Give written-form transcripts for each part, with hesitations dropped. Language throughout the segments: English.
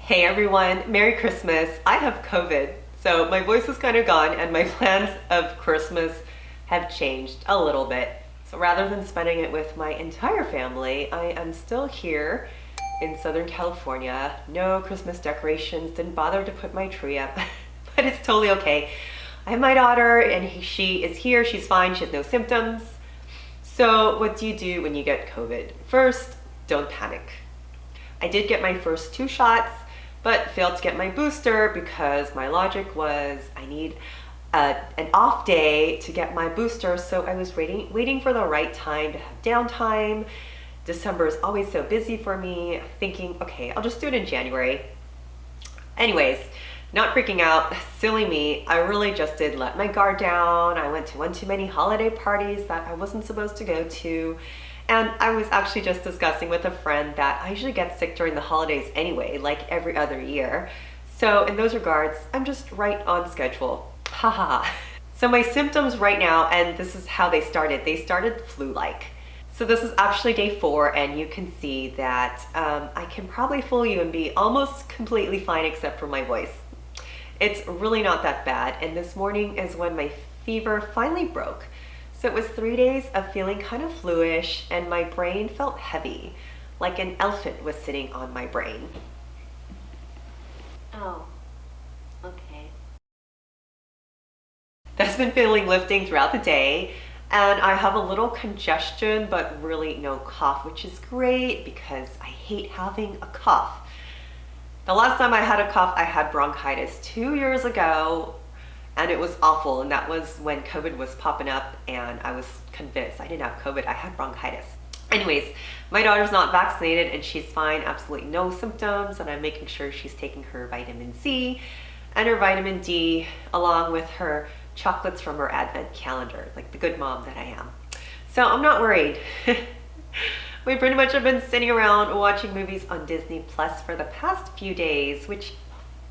Hey everyone, Merry Christmas. I have COVID, so my voice is kind of gone and my plans of Christmas have changed a little bit. So rather than spending it with my entire family, I am still here in Southern California. No Christmas decorations, didn't bother to put my tree up, but it's totally okay. I have my daughter and she is here, she's fine, she has no symptoms. So what do you do when you get COVID? First, don't panic. I did get my first 2 shots, but failed to get my booster because my logic was I need an off day to get my booster. So I was waiting for the right time to have downtime. December is always so busy for me, thinking, okay, I'll just do it in January. Anyways, not freaking out, silly me. I really just did let my guard down. I went to one too many holiday parties that I wasn't supposed to go to. And I was actually just discussing with a friend that I usually get sick during the holidays anyway, like every other year. So in those regards, I'm just right on schedule. Haha. So my symptoms right now, and this is how they started flu-like. So this is actually day 4, and you can see that I can probably fool you and be almost completely fine except for my voice. It's really not that bad, and this morning is when my fever finally broke. So it was 3 days of feeling kind of fluish, and my brain felt heavy, like an elephant was sitting on my brain. Oh, okay. That's been feeling lifting throughout the day, and I have a little congestion, but really no cough, which is great because I hate having a cough. The last time I had a cough, I had bronchitis 2 years ago, and it was awful, and that was when COVID was popping up, and I was convinced I didn't have COVID, I had bronchitis. Anyways, my daughter's not vaccinated and she's fine, absolutely no symptoms, and I'm making sure she's taking her vitamin C and her vitamin D along with her chocolates from her advent calendar, like the good mom that I am. So I'm not worried. We pretty much have been sitting around watching movies on Disney Plus for the past few days, which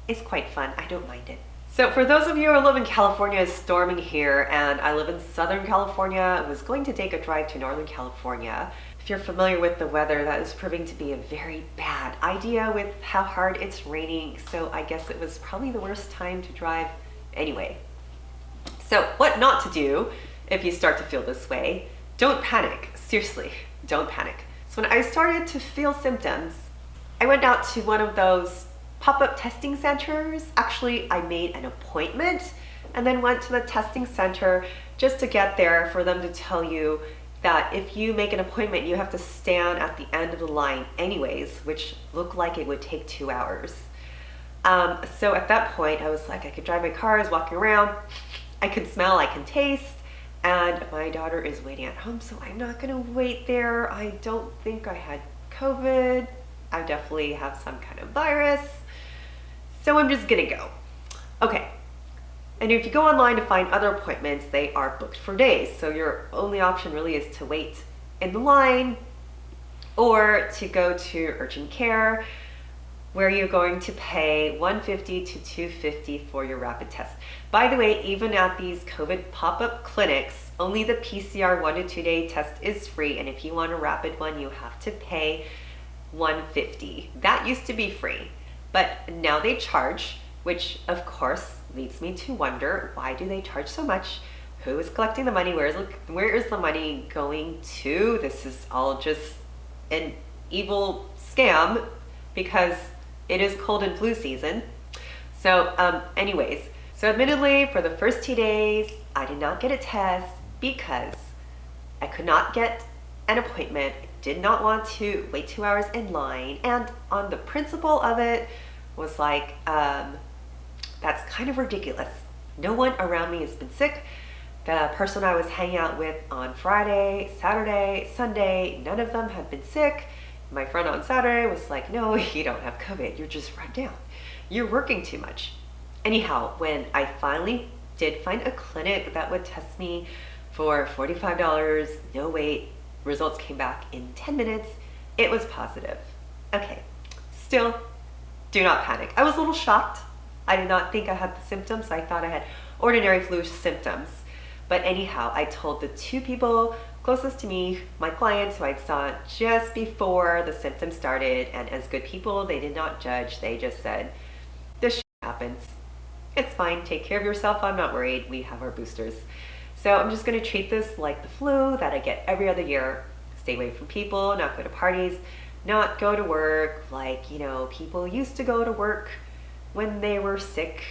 is quite fun, I don't mind it. So for those of you who live in California, it's storming here, and I live in Southern California. I was going to take a drive to Northern California. If you're familiar with the weather, that is proving to be a very bad idea with how hard it's raining. So I guess it was probably the worst time to drive anyway. So what not to do if you start to feel this way? Don't panic, seriously, don't panic. So when I started to feel symptoms, I went out to one of those pop-up testing centers. Actually, I made an appointment and then went to the testing center just to get there for them to tell you that if you make an appointment, you have to stand at the end of the line anyways, which looked like it would take 2 hours. So at that point, I was like, I could drive my car, I was walking around, I can smell, I can taste, and my daughter is waiting at home, so I'm not gonna wait there. I don't think I had COVID. I definitely have some kind of virus. So I'm just gonna go. Okay, and if you go online to find other appointments, they are booked for days. So your only option really is to wait in the line or to go to urgent care, where you're going to pay $150 to $250 for your rapid test. By the way, even at these COVID pop-up clinics, only the PCR 1 to 2 day test is free. And if you want a rapid one, you have to pay $150. That used to be free, but now they charge, which of course leads me to wonder, why do they charge so much? Who is collecting the money? Where is the money going to? This is all just an evil scam because it is cold and flu season. So anyways, so admittedly for the first 2 days, I did not get a test because I could not get an appointment, did not want to wait 2 hours in line, and on the principle of it was like, that's kind of ridiculous. No one around me has been sick. The person I was hanging out with on Friday, Saturday, Sunday, none of them had been sick. My friend on Saturday was like, no, you don't have COVID, you're just run down. You're working too much. Anyhow, when I finally did find a clinic that would test me for $45, no wait, results came back in 10 minutes, it was positive. Okay, still, do not panic. I was a little shocked. I did not think I had the symptoms. I thought I had ordinary flu symptoms. But anyhow, I told the 2 people closest to me, my clients who I saw just before the symptoms started, and as good people, they did not judge. They just said, this shit happens. It's fine. Take care of yourself. I'm not worried. We have our boosters. So I'm just going to treat this like the flu that I get every other year. Stay away from people, not go to parties, not go to work like, people used to go to work when they were sick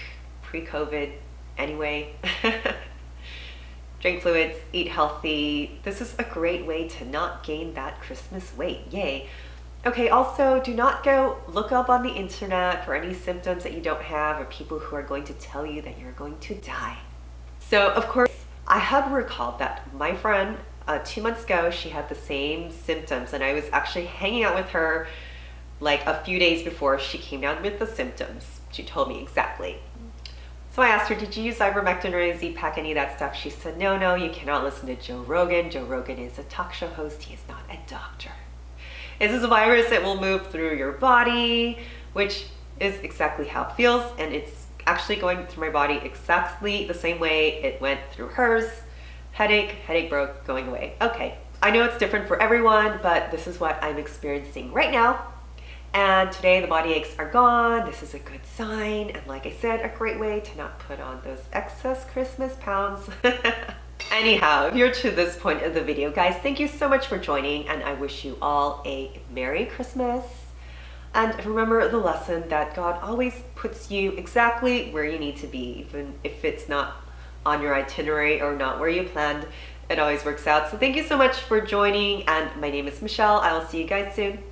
pre-COVID anyway. Drink fluids, eat healthy. This is a great way to not gain that Christmas weight. Yay. Okay, also do not go look up on the internet for any symptoms that you don't have or people who are going to tell you that you're going to die. So of course, I had recalled that my friend 2 months ago, she had the same symptoms, and I was actually hanging out with her like a few days before she came down with the symptoms. She told me exactly. So I asked her, did you use ivermectin or Z-Pak, any of that stuff? She said, no, you cannot listen to Joe Rogan. Joe Rogan is a talk show host. He is not a doctor. This is a virus that will move through your body, which is exactly how it feels, and it's actually going through my body exactly the same way it went through hers. Headache broke, going away. Okay, I know it's different for everyone, but this is what I'm experiencing right now. And today the body aches are gone. This is a good sign. And like I said, a great way to not put on those excess Christmas pounds. Anyhow, if you're to this point of the video, guys, thank you so much for joining, and I wish you all a Merry Christmas. And remember the lesson that God always puts you exactly where you need to be, even if it's not on your itinerary or not where you planned. It always works out. So thank you so much for joining, and my name is Michelle. I will see you guys soon.